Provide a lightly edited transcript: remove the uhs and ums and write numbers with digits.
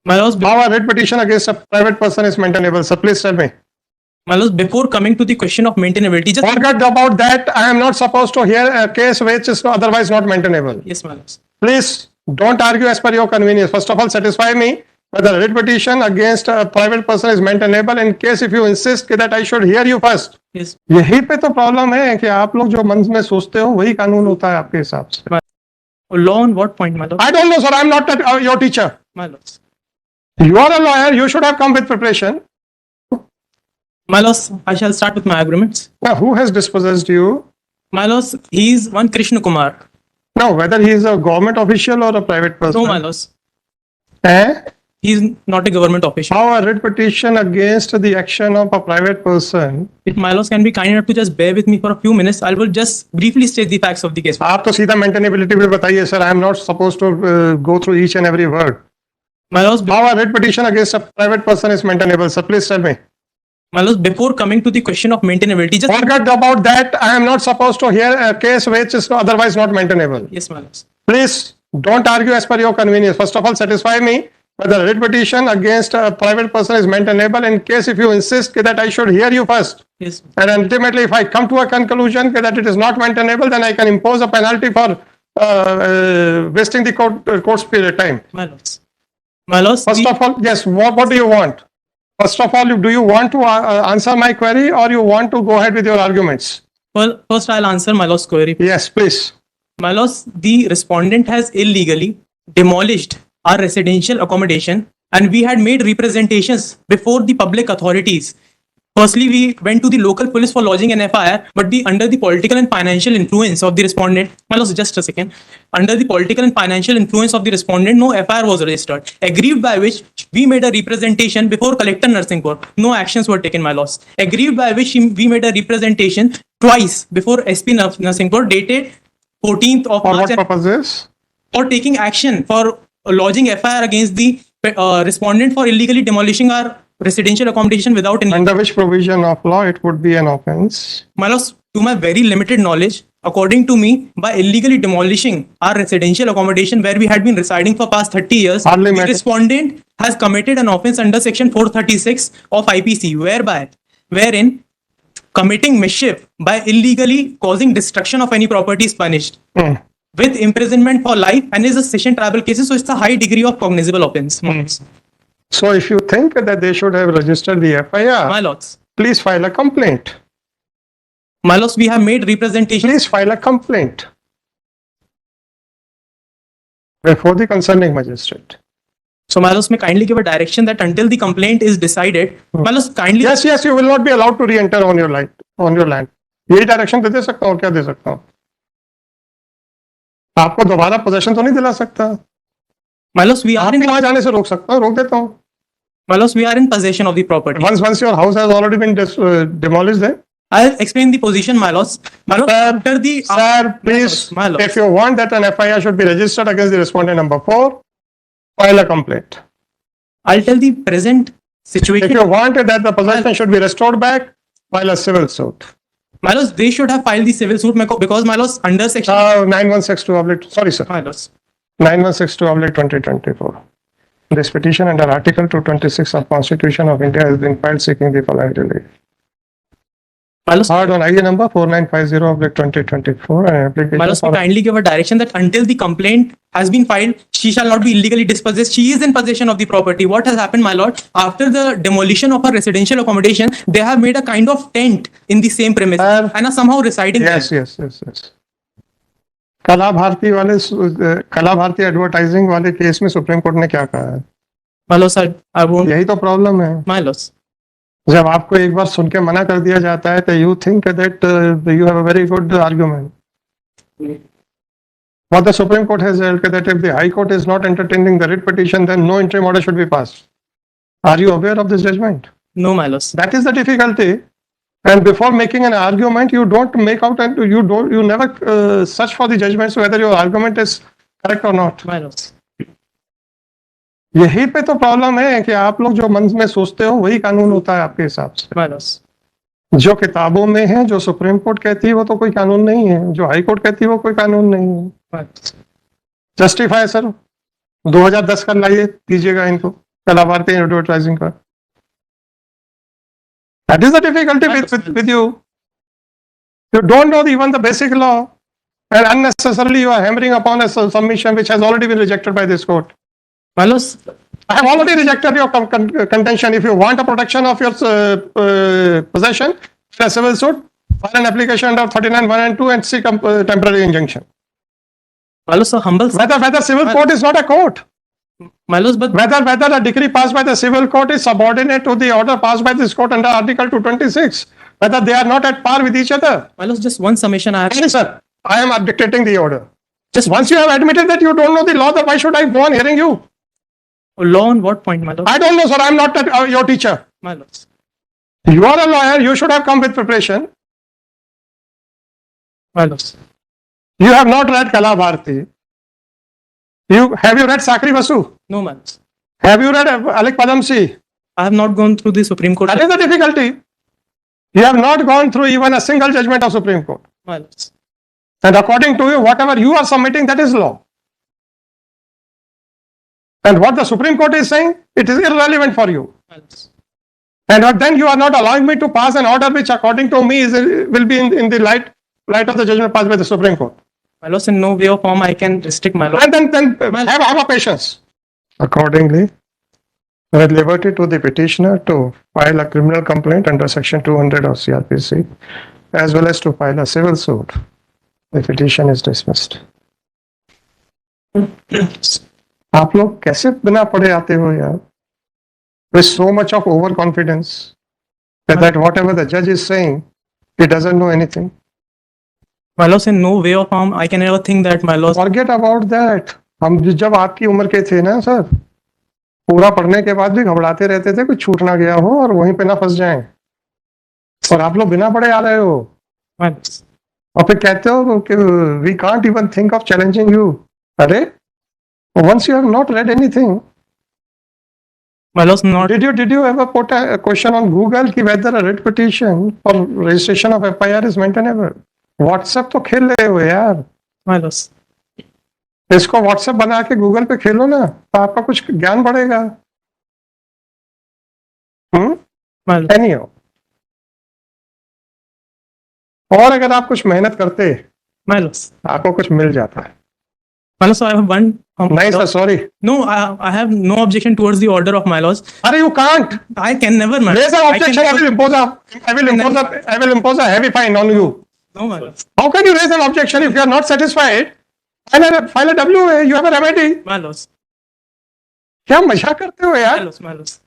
My lords, How a writ petition against a private person is maintainable? So please tell me. my lords, before coming to the question of maintainability, just Forget about that. I am not supposed to hear a case which is otherwise not maintainable. yes, my lords. Please don't argue as per your convenience. First of all, satisfy me whether a writ petition against a private person is maintainable. In case if you insist that I should hear you first. Yes, यही पे तो problem है कि आप लोग जो मन में सोचते हो वही कानून होता है आपके हिसाब से. law on what point, my lord? I don't know, sir. I'm not your teacher. My lords. You are a lawyer. You should have come with preparation. My lords, I shall start with my arguments. Now, who has dispossessed you? My lords, he is one Krishna Kumar. Now, whether he is a government official or a private person. No, my lords. Eh? He is not a government official. How a writ petition against the action of a private person. If my lords can be kind enough to just bear with me for a few minutes, I will just briefly state the facts of the case. आप तो सीधा maintainability भी बताइए, sir. I am not supposed to go through each and every word. My lords, How a writ petition against a private person is maintainable? So please tell me. my lords, before coming to the question of maintainability, just Forget about that. I am not supposed to hear a case which is otherwise not maintainable. yes, my lords. Please don't argue as per your convenience. First of all, satisfy me whether a writ petition against a private person is maintainable. In case if you insist that I should hear you first. Yes, And ultimately, if I come to a conclusion that it is not maintainable, then I can impose a penalty for wasting the court's period time. my lords. My lords, First of all, yes, what do you want? First of all, do you want to answer my query or you want to go ahead with your arguments? well, first I'll answer my lord's query. Yes, please. My lords, the respondent has illegally demolished our residential accommodation and we had made representations before the public authorities. Firstly, we went to the local police for lodging an FIR, but under the political and financial influence of the respondent, my lords, just a second, under the political and financial influence of the respondent, no FIR was registered, aggrieved by which we made a representation before Collector Narsinghpur. No actions were taken, my lords. Aggrieved by which we made a representation twice before SP Narsinghpur, dated 14th of For March, what purposes? for taking action for lodging FIR against the respondent for illegally demolishing our residential accommodation without any. Under which provision of law it would be an offense? My lords, to my very limited knowledge, according to me, by illegally demolishing our residential accommodation where we had been residing for past 30 years, Hardly the matter. respondent has committed an offense under section 436 of IPC, wherein committing mischief by illegally causing destruction of any property is punished with imprisonment for life and is a session tribal cases, so it's a high degree of cognizable offense. So if you think that they should have registered the FIR, My lords, please file a complaint. my lords, we have made representation. Please file a complaint before the concerning magistrate. So my lords, may kindly give a direction that until the complaint is decided, my lords, kindly. Yes, you will not be allowed to re-enter on your land. यही direction दे सकता हूँ और क्या दे सकता हूँ? आपको दोबारा possession तो नहीं दिला सकता. My lords, we are in. वहां जाने से रोक सकता हूँ, रोक देता हूँ. My lords, we are in possession of the property. Once your house has already been demolished, then. I'll explain the position, my lords. My lords, after the Sir, please, my lords. if you want that an FIR should be registered against the respondent number 4, file a complaint. I'll tell the present situation. If you want that the possession should be restored back, file a civil suit. My lords, they should have filed the civil suit because my lords under section. 9162 sorry sir, My lords. 9162/2024. This petition under Article 226 of Constitution of India has been filed seeking the following relief. My lords, Heard on IA number 4950/2024 and application my lords, for kindly give a direction that until the complaint has been filed, she shall not be illegally dispossessed. She is in possession of the property. What has happened, my lord? After the demolition of her residential accommodation, they have made a kind of tent in the same premise and are somehow residing yes. कला Bharti advertising वाले case में supreme court ने क्या कहा है? My lords, I won't. यही तो problem है. My lords. जब आपको एक बार सुन के मना कर दिया जाता है तो you think that you have a very good argument. What the Supreme Court has held that if the High Court is not entertaining the writ petition, then no interim order should be passed. Are you aware of this judgment? No, my lords. That is the difficulty. And before making an argument, you don't make out and you never search for the judgments whether your argument is correct or not. My lords. यही पे तो problem है कि आप लोग जो मन में सोचते हो वही कानून होता है आपके हिसाब से. My lords. जो किताबों में है, जो सुप्रीम कोर्ट कहती है वो तो कोई कानून नहीं है, जो हाई कोर्ट कहती है वो कोई कानून नहीं है. जस्टिफाई सर 2010 का लाइए, दीजिएगा इनको. Allahabad advertising court. That is the difficulty with you. You don't know even the basic law, and unnecessarily you are hammering upon a submission which has already been rejected by this court. My lords, I have already rejected your contention. If you want a protection of your possession, a civil suit, file an application under 39(1) and 2 and seek a temporary injunction. my lords, so humble. Whether civil court is not a court. My lords, but Whether a decree passed by the civil court is subordinate to the order passed by this court under Article 226. Whether they are not at par with each other. my lords, just one submission I have. Yes, sir. I am dictating the order. Just Once you have admitted that you don't know the law, then why should I go on hearing you? law on what point, my lord? I don't know, sir. I am not your teacher. My lords, You are a lawyer. You should have come with preparation. my lords. You have not read Kalabharti. Have you read Sakri Vasu? No, my lords. Have you read Alik Padamsi? I have not gone through the Supreme Court. That is the difficulty. You have not gone through even a single judgment of Supreme Court. My lords. And according to you, whatever you are submitting, that is law. And what the Supreme Court is saying, it is irrelevant for you. My lords. And then you are not allowing me to pass an order which, according to me, will be in the light of the judgment passed by the Supreme Court. My lords, in no way or form I can restrict my lord. And then have a patience. Accordingly, with liberty to the petitioner to file a criminal complaint under Section 200 of CRPC, as well as to file a civil suit. The petition is dismissed. आप लोग कैसे बिना पढ़े आते हो यार? With so much of overconfidence that whatever the judge is saying, he doesn't know anything. My lords, in no way or form I can ever think that, my lords. Forget about that. हम जब आपकी उम्र के थे ना sir, पूरा पढ़ने के बाद भी घबराते रहते थे कुछ छूट ना गया हो और वहीं पे ना फंस जाएं। और आप लोग बिना पढ़े आ रहे हो My lords. और फिर कहते हो कि we can't even think of challenging you. अरे once you have not read anything, My lords, not. did you ever put a question on Google कि whether a writ petition for registration of FIR is maintainable? WhatsApp तो खेल रहे हो यार। My lords. इसको WhatsApp बना के Google पे खेलो ना तो आपका कुछ ज्ञान बढ़ेगा। My lords. Anyhow, और अगर आप कुछ मेहनत करते My lords. आपको कुछ मिल जाता है। My lords, so I have one. नहीं sir, sorry. No, I have no objection towards the order of my lords. अरे you can't. I can never, my Raise lords. an objection. I will impose a heavy fine on you. No, my lords. How can you raise an objection if you are not satisfied? File a WA. You have a remedy. My lords. क्या मजाक करते हो My यार? lords. My lords.